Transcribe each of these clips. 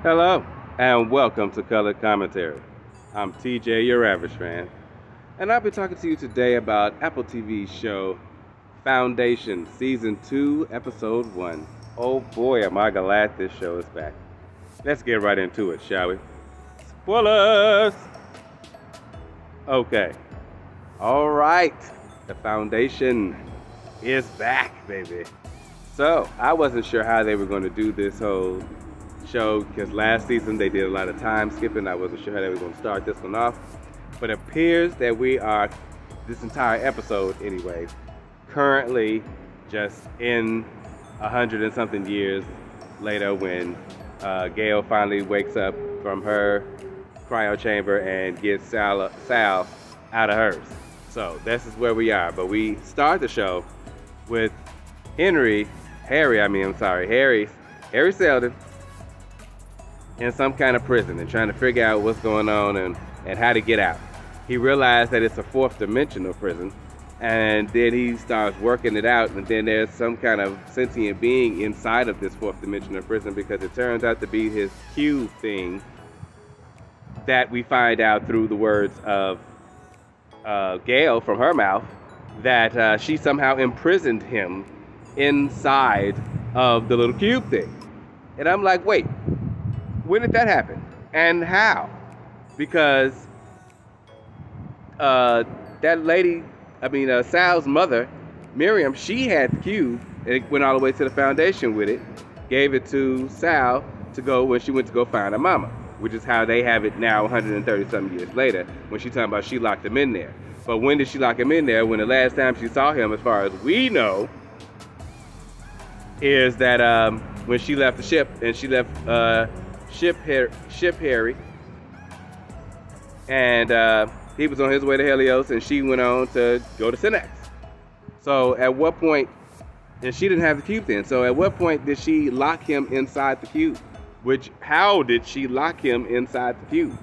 Hello, and welcome to Colored Commentary. I'm TJ, your average fan, and I'll be talking to you today about Apple TV show Foundation, Season 2, Episode 1. Oh boy, am I glad this show is back. Let's get right into it, shall we? Spoilers! Okay. Alright, the Foundation is back, baby. So, I wasn't sure how they were going to do this whole show because last season they did a lot of time skipping. I wasn't sure how they were going to start this one off, but it appears that we are, this entire episode anyway, currently just in 100 and something years later when Gail finally wakes up from her cryo chamber and gets Sal out of hers. So this is where we are, but we start the show with Harry Seldon in some kind of prison and trying to figure out what's going on and how to get out. He realized that it's a fourth dimensional prison, and then he starts working it out, and then there's some kind of sentient being inside of this fourth dimensional prison because it turns out to be his cube thing that we find out through the words of Gail from her mouth that she somehow imprisoned him inside of the little cube thing. And I'm like, wait, when did that happen? And how? Because that lady, Sal's mother, Miriam, she had the cube and it went all the way to the Foundation with it, gave it to Sal to go when she went to go find her mama, which is how they have it now 130 something years later when she's talking about she locked him in there. But when did she lock him in there? When the last time she saw him, as far as we know, is that when she left the ship and she left Ship Harry, and he was on his way to Helios, and she went on to go to Synax. So at what point, and she didn't have the cube then, so at what point did she lock him inside the cube? How did she lock him inside the cube?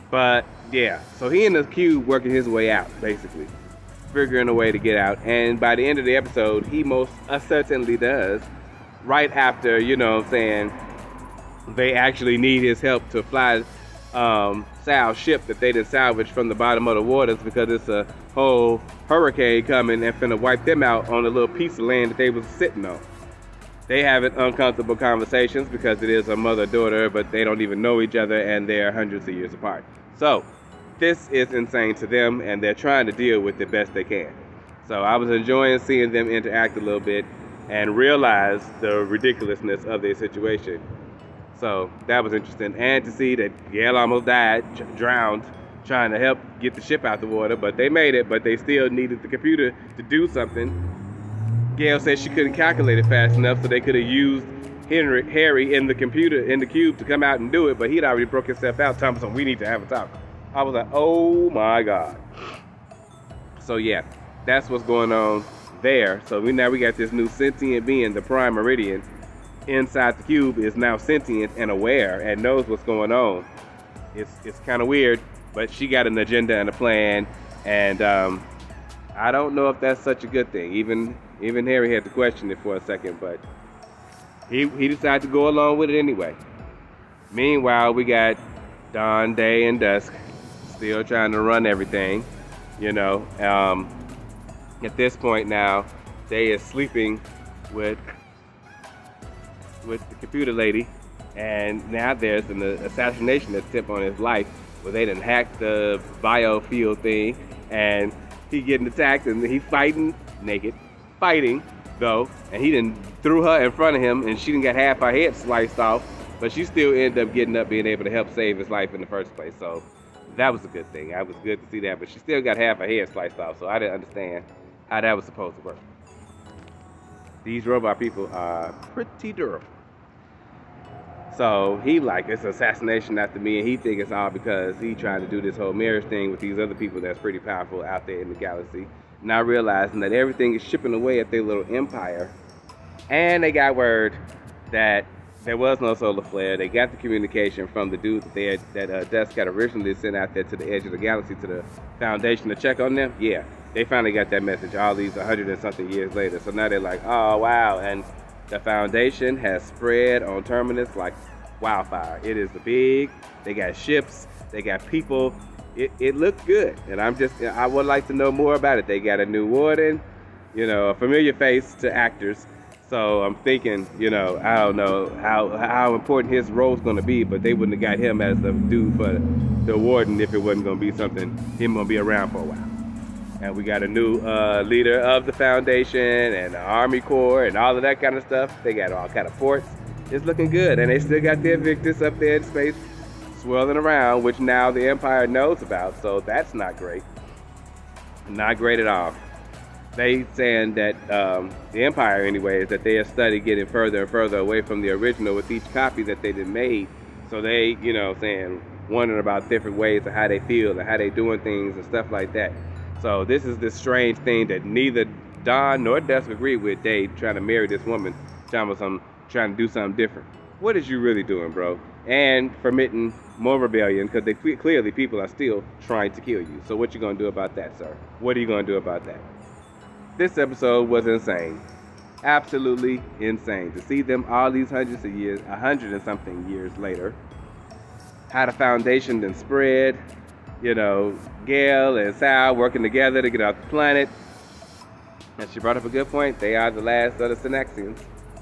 But yeah, so he in the cube working his way out, basically, figuring a way to get out, and by the end of the episode, he most certainly does, right after, they actually need his help to fly Sal's ship that they did salvage from the bottom of the waters because it's a whole hurricane coming and finna wipe them out on a little piece of land that they was sitting on. They having uncomfortable conversations because it is a mother-daughter, but they don't even know each other and they're hundreds of years apart. So this is insane to them and they're trying to deal with it best they can. So I was enjoying seeing them interact a little bit and realize the ridiculousness of their situation. So that was interesting. And to see that Gail almost died, drowned, trying to help get the ship out the water, but they made it, but they still needed the computer to do something. Gail said she couldn't calculate it fast enough, so they could have used Harry in the cube to come out and do it, but he'd already broke himself out, telling us we need to have a talk. I was like, oh my God. So yeah, that's what's going on there. So now we got this new sentient being, the Prime Meridian, inside the cube, is now sentient and aware and knows what's going on. It's kind of weird, but she got an agenda and a plan, and I don't know if that's such a good thing. Even Harry had to question it for a second, but he decided to go along with it anyway. Meanwhile, we got dawn, day, and dusk still trying to run everything. At this point now, Day is sleeping with the computer lady, and now there's an assassination attempt on his life where they done hacked the biofield thing, and he getting attacked, and he fighting naked, though, and he done threw her in front of him, and she done got half her head sliced off, but she still ended up getting up, being able to help save his life in the first place. So that was a good thing. I was good to see that, but she still got half her head sliced off, so I didn't understand how that was supposed to work. These robot people are pretty durable. So he it's assassination after me, and he think it's all because he trying to do this whole marriage thing with these other people that's pretty powerful out there in the galaxy. Not realizing that everything is chipping away at their little empire. And they got word that there was no solar flare. They got the communication from the dude that Dusk had originally sent out there to the edge of the galaxy to the Foundation to check on them. Yeah, they finally got that message all these 100 and something years later. So now they're like, oh wow, and the Foundation has spread on Terminus like wildfire. It is big. They got ships. They got people. It looked good, and I would like to know more about it. They got a new warden, a familiar face to actors. So I'm thinking, I don't know how important his role's going to be, but they wouldn't have got him as the dude for the warden if it wasn't going to be something him going to be around for a while. And we got a new leader of the Foundation and the Army Corps and all of that kind of stuff. They got all kind of forts. It's looking good, and they still got the Invictus up there in space swirling around, which now the Empire knows about, so that's not great. Not great at all. They saying that the Empire, anyways, that they have studied getting further and further away from the original with each copy that they did made. So they, saying, wondering about different ways of how they feel and how they doing things and stuff like that. So this is this strange thing that neither Don nor Dusk agree with. They trying to marry this woman, trying to do something different. What is you really doing, bro? And permitting more rebellion, because clearly people are still trying to kill you. So what you gonna do about that, sir? What are you gonna do about that? This episode was insane. Absolutely insane. To see them all these hundreds of years, 100 and something years later, how the Foundation then spread, Gail and Sal working together to get off the planet. And she brought up a good point. They are the last of the Synaxians,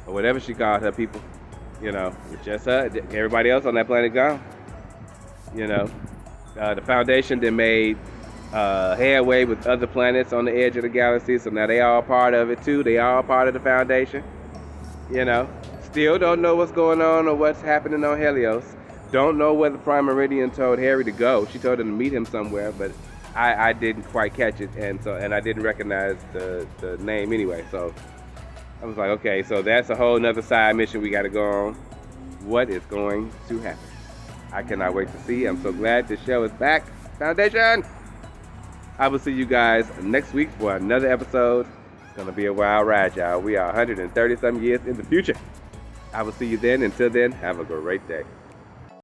or whatever she called her people. It's just her. Everybody else on that planet gone. The Foundation then made headway with other planets on the edge of the galaxy, so now they all part of it too. They all part of the Foundation. Still don't know what's going on or what's happening on Helios. Don't know where the Prime Meridian told Harry to go. She told him to meet him somewhere, but I didn't quite catch it, and I didn't recognize the name anyway. So I was like, okay, so that's a whole nother side mission we got to go on. What is going to happen? I cannot wait to see. I'm so glad this show is back. Foundation! I will see you guys next week for another episode. It's going to be a wild ride, y'all. We are 130-some years in the future. I will see you then. Until then, have a great day.